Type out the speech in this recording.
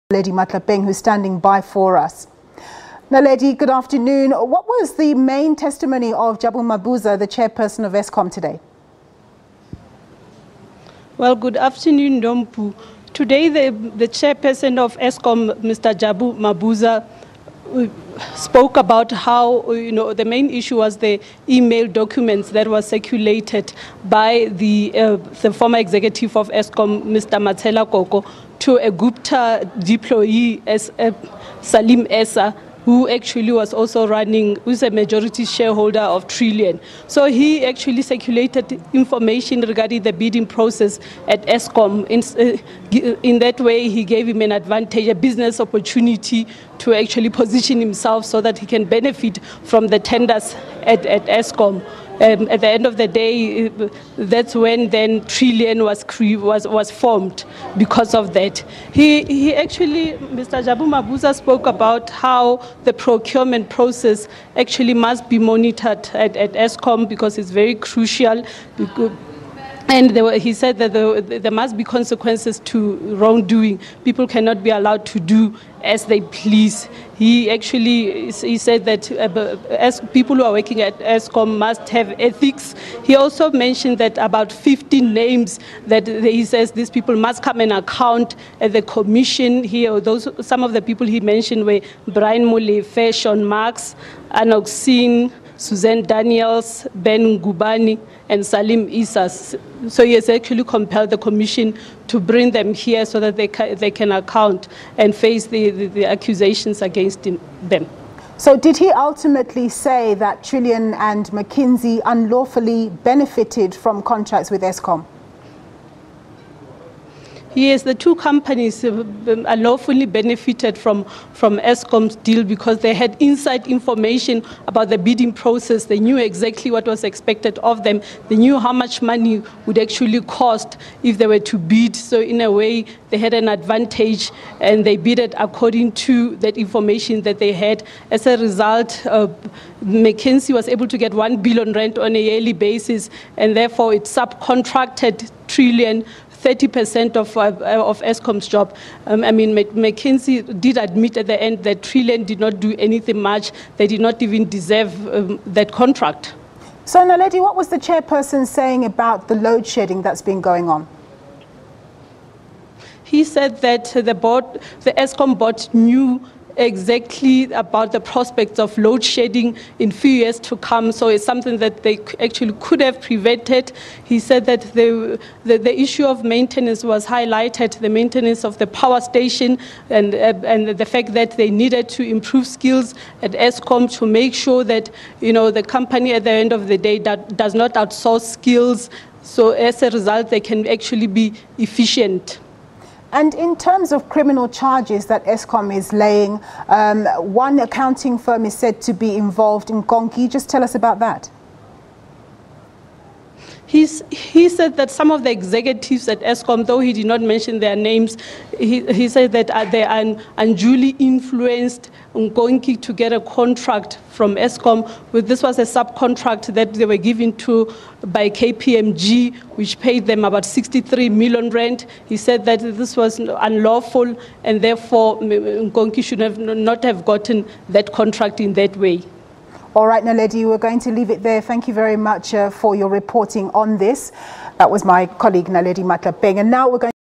Naledi Matlapeng, who's standing by for us. Naledi, good afternoon. What was the main testimony of Jabu Mabuza, the chairperson of Eskom, today? Well, good afternoon, Dompu. Today, the chairperson of Eskom, Mr. Jabu Mabuza, spoke about how, the main issue was the email documents that were circulated by the former executive of Eskom, Mr. Matsela Koko, to a Gupta deployee, Salim Essa, who actually was also who's a majority shareholder of Trillion. So he actually circulated information regarding the bidding process at Eskom. In that way, he gave him an advantage, a business opportunity to actually position himself so that he can benefit from the tenders at Eskom. At the end of the day, that's when then Trillion was formed because of that. He actually, Mr. Jabu Mabuza, spoke about how the procurement process actually must be monitored at Eskom because it's very crucial. And he said that there must be consequences to wrongdoing. People cannot be allowed to do as they please. He said that as people who are working at Eskom must have ethics. He also mentioned that about 15 names that he says these people must come and account at the commission. Some of the people he mentioned were Brian Molefe, Sean Marks, Anok Singh, Suzanne Daniels, Ben Ngubani, and Salim Isas. So he has actually compelled the commission to bring them here so that they can account and face the accusations against them. So did he ultimately say that Trillion and McKinsey unlawfully benefited from contracts with Eskom? Yes, the two companies unlawfully benefited from Eskom's deal because they had inside information about the bidding process. They knew exactly what was expected of them. They knew how much money would actually cost if they were to bid. So in a way, they had an advantage and they bidded according to that information that they had. As a result, McKinsey was able to get 1 billion rand on a yearly basis, and therefore it subcontracted Trillion 30% of Eskom's job. McKinsey did admit at the end that Trillion did not do anything much. They did not even deserve that contract. So, Naledi, what was the chairperson saying about the load shedding that's been going on? He said that the Eskom board knew exactly about the prospects of load shedding in few years to come. So it's something that they actually could have prevented. He said that the issue of maintenance was highlighted, the maintenance of the power station and the fact that they needed to improve skills at Eskom to make sure that, the company at the end of the day does not outsource skills. So as a result, they can actually be efficient. And in terms of criminal charges that Eskom is laying, one accounting firm is said to be involved in Konki. Just tell us about that. He said that some of the executives at Eskom, though he did not mention their names, he said that they are unduly influenced Nkonki to get a contract from Eskom. This was a subcontract that they were given to by KPMG, which paid them about 63 million rand. He said that this was unlawful and therefore Nkonki should not have gotten that contract in that way. All right, Naledi, we're going to leave it there. Thank you very much for your reporting on this. That was my colleague, Naledi Matlapeng. And now we're going